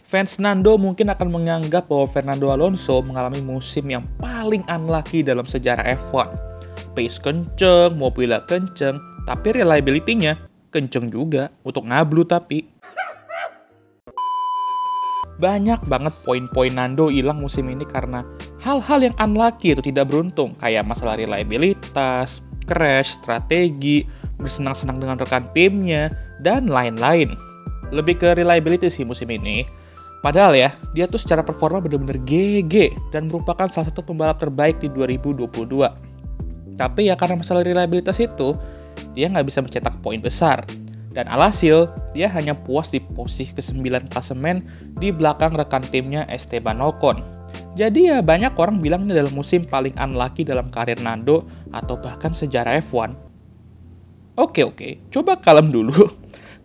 Fans Nando mungkin akan menganggap bahwa Fernando Alonso mengalami musim yang paling unlucky dalam sejarah F1. Pace kenceng, mobilnya kenceng, tapi reliability-nya kenceng juga untuk ngablu tapi. Banyak banget poin-poin Nando hilang musim ini karena hal-hal yang unlucky atau tidak beruntung, kayak masalah reliabilitas, crash, strategi, bersenang-senang dengan rekan timnya, dan lain-lain. Lebih ke reliability sih musim ini. Padahal ya, dia tuh secara performa bener-bener GG dan merupakan salah satu pembalap terbaik di 2022. Tapi ya karena masalah reliabilitas itu, dia nggak bisa mencetak poin besar. Dan alhasil, dia hanya puas di posisi ke-9 klasemen di belakang rekan timnya Esteban Ocon. Jadi ya banyak orang bilang ini adalah musim paling unlucky dalam karir Nando atau bahkan sejarah F1. Oke, coba kalem dulu.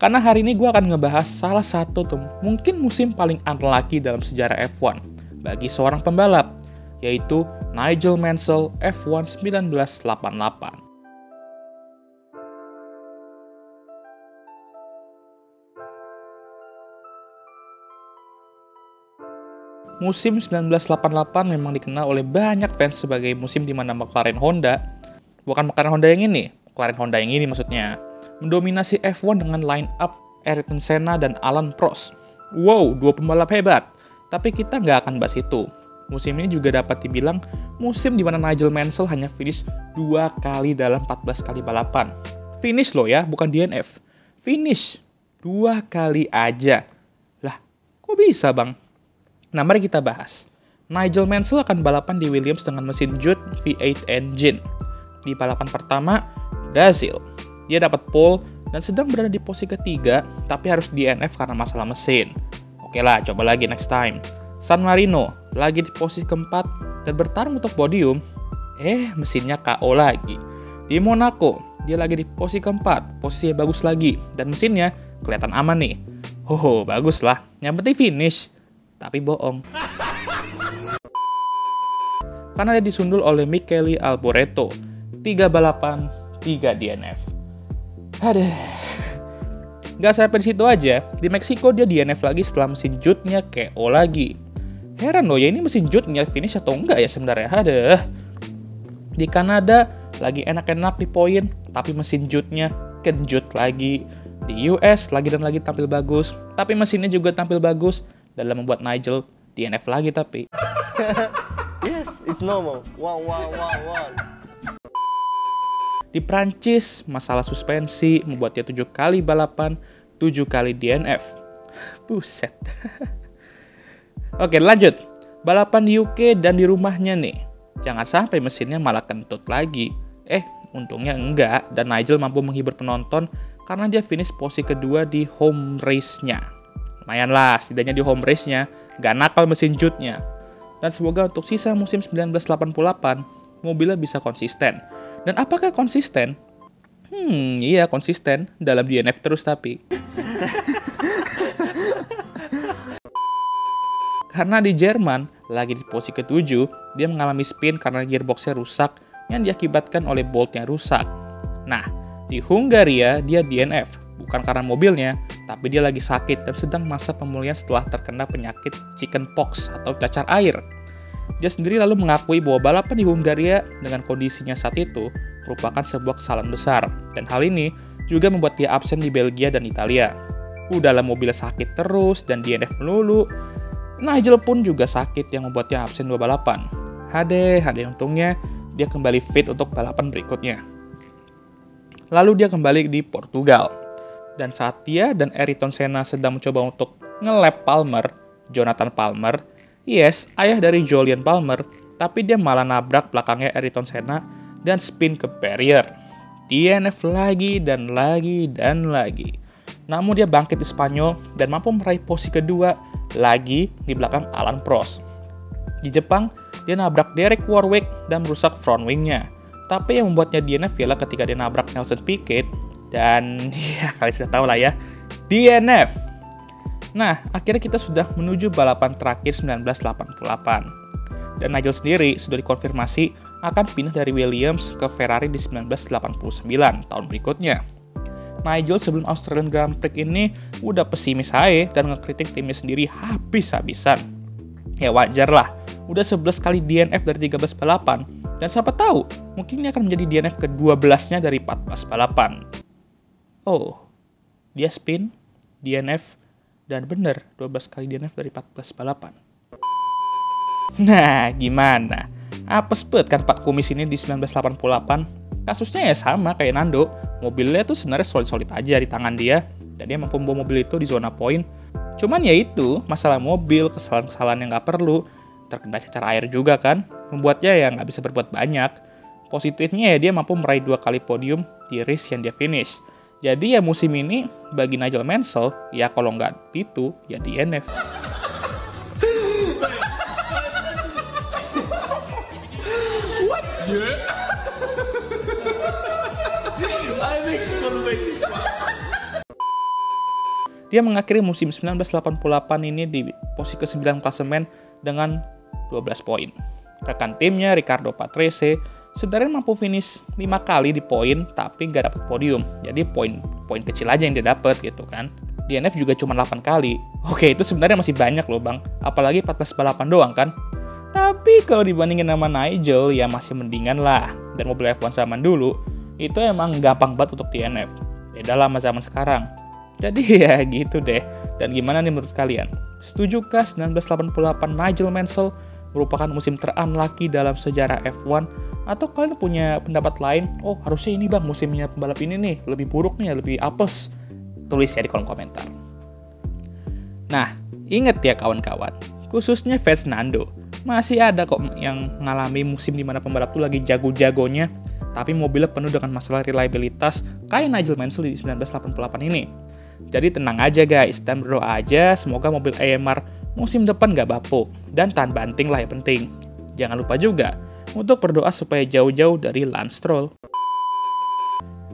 Karena hari ini gue akan ngebahas salah satu mungkin musim paling unlucky dalam sejarah F1 bagi seorang pembalap, yaitu Nigel Mansell F1 1988. Musim 1988 memang dikenal oleh banyak fans sebagai musim di mana McLaren Honda, bukan McLaren Honda yang ini, McLaren Honda yang ini maksudnya, mendominasi F1 dengan line-up Ayrton Senna dan Alain Prost. Wow, dua pembalap hebat. Tapi kita nggak akan bahas itu. Musim ini juga dapat dibilang musim di mana Nigel Mansell hanya finish 2 kali dalam 14 kali balapan. Finish loh ya, bukan DNF. Finish 2 kali aja. Lah, kok bisa bang? Nah, mari kita bahas. Nigel Mansell akan balapan di Williams dengan mesin Judd V8 engine. Di balapan pertama, Brazil. Dia dapat pole dan sedang berada di posisi ketiga, tapi harus DNF karena masalah mesin. Oke lah, coba lagi next time. San Marino, lagi di posisi keempat dan bertarung untuk podium. Mesinnya KO lagi. Di Monaco, dia lagi di posisi keempat, posisi yang bagus lagi, dan mesinnya kelihatan aman nih. Bagus lah. Yang penting finish. Tapi bohong. Karena dia disundul oleh Michele Alboreto. 3 balapan, 3 DNF. Aduh. Gak sampai di situ aja, di Meksiko dia DNF lagi setelah mesin Judd-nya KO lagi. Heran loh ya, ini mesin Judd-nya finish atau enggak ya sebenarnya. Aduh. Di Kanada lagi enak-enak di poin, tapi mesin Judd-nya kenjut lagi. Di US lagi dan lagi tampil bagus, tapi mesinnya juga tampil bagus dalam membuat Nigel DNF lagi tapi. Yes, it's normal. One. Di Prancis, masalah suspensi membuat dia 7 kali balapan, 7 kali DNF. Buset. Oke, lanjut. Balapan di UK dan di rumahnya nih. Jangan sampai mesinnya malah kentut lagi. Untungnya enggak, dan Nigel mampu menghibur penonton karena dia finish posisi kedua di home race-nya. Lumayan lah, setidaknya di home race-nya nggak nakal mesin Judd-nya. Dan semoga untuk sisa musim 1988, mobilnya bisa konsisten. Dan apakah konsisten? Iya konsisten, dalam DNF terus tapi. Karena di Jerman, lagi di posisi ke-7, dia mengalami spin karena gearbox-nya rusak yang diakibatkan oleh bolt yang rusak. Nah, di Hungaria dia DNF, bukan karena mobilnya, tapi dia lagi sakit dan sedang masa pemulihan setelah terkena penyakit chickenpox atau cacar air. Dia sendiri lalu mengakui bahwa balapan di Hungaria dengan kondisinya saat itu merupakan sebuah kesalahan besar, dan hal ini juga membuat dia absen di Belgia dan Italia. Udahlah mobilnya sakit terus dan DNF melulu. Nigel pun juga sakit yang membuatnya absen 2 balapan. Untungnya dia kembali fit untuk balapan berikutnya. Lalu dia kembali di Portugal. Dan saat dia dan Ayrton Senna sedang mencoba untuk nge-lap Jonathan Palmer, yes, ayah dari Jolyon Palmer, tapi dia malah nabrak belakangnya Ayrton Senna dan spin ke barrier. DNF lagi dan lagi. Namun dia bangkit di Spanyol dan mampu meraih posisi kedua lagi di belakang Alain Prost. Di Jepang, dia nabrak Derek Warwick dan merusak front wing-nya. Tapi yang membuatnya DNF ialah ketika dia nabrak Nelson Piquet dan ya kalian sudah tahu lah ya, DNF. Nah, akhirnya kita sudah menuju balapan terakhir 1988. Dan Nigel sendiri sudah dikonfirmasi akan pindah dari Williams ke Ferrari di 1989, tahun berikutnya. Nigel sebelum Australian Grand Prix ini udah pesimis aja dan ngekritik timnya sendiri habis-habisan. Ya wajar lah, udah 11 kali DNF dari 13 balapan, dan siapa tahu mungkin ini akan menjadi DNF ke-12-nya dari 14 balapan. Oh, dia spin, DNF, dan bener 12 kali DNF dari 14 balapan. Nah, gimana? Apes banget kan Pak Kumis ini di 1988? Kasusnya ya sama kayak Nando, mobilnya tuh sebenarnya solid-solid aja di tangan dia, dan dia mampu membawa mobil itu di zona poin. Cuman ya itu, masalah mobil, kesalahan-kesalahan yang nggak perlu, terkena cacar air juga kan, membuatnya ya nggak bisa berbuat banyak. Positifnya ya dia mampu meraih 2 kali podium di race yang dia finish. Jadi ya musim ini, bagi Nigel Mansell, ya kalau nggak itu, ya DNF. Dia mengakhiri musim 1988 ini di posisi ke-9 klasemen dengan 12 poin. Rekan timnya, Riccardo Patrese, sebenarnya mampu finish 5 kali di poin, tapi nggak dapat podium. Jadi poin kecil aja yang dia dapat gitu kan. DNF juga cuma 8 kali. Oke, itu sebenarnya masih banyak loh bang. Apalagi 14 balapan doang kan. Tapi kalau dibandingin sama Nigel, ya masih mendingan lah. Dan mobil F1 zaman dulu, itu emang gampang banget untuk DNF. Beda lah sama zaman sekarang. Jadi ya gitu deh. Dan gimana nih menurut kalian? Setujukah 1988 Nigel Mansell merupakan musim terunlucky dalam sejarah F1? Atau kalian punya pendapat lain? Oh harusnya ini bang musimnya pembalap ini nih lebih buruk nih, lebih apes. Tulis ya di kolom komentar. Nah, inget ya kawan-kawan, khususnya fans Nando, masih ada kok yang mengalami musim dimana pembalap tuh lagi jago-jagonya, tapi mobilnya penuh dengan masalah reliabilitas kayak Nigel Mansell di 1988 ini. Jadi tenang aja guys, dan berdoa aja semoga mobil AMR musim depan gak bapuk, dan tahan banting lah yang penting. Jangan lupa juga untuk berdoa supaya jauh-jauh dari Lance Stroll.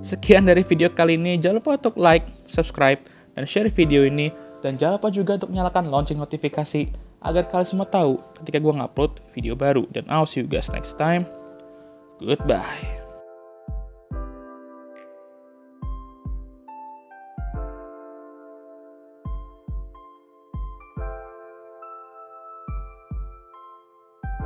Sekian dari video kali ini, jangan lupa untuk like, subscribe, dan share video ini, dan jangan lupa juga untuk nyalakan lonceng notifikasi agar kalian semua tahu ketika gue ngupload video baru. Dan I'll see you guys next time. Goodbye.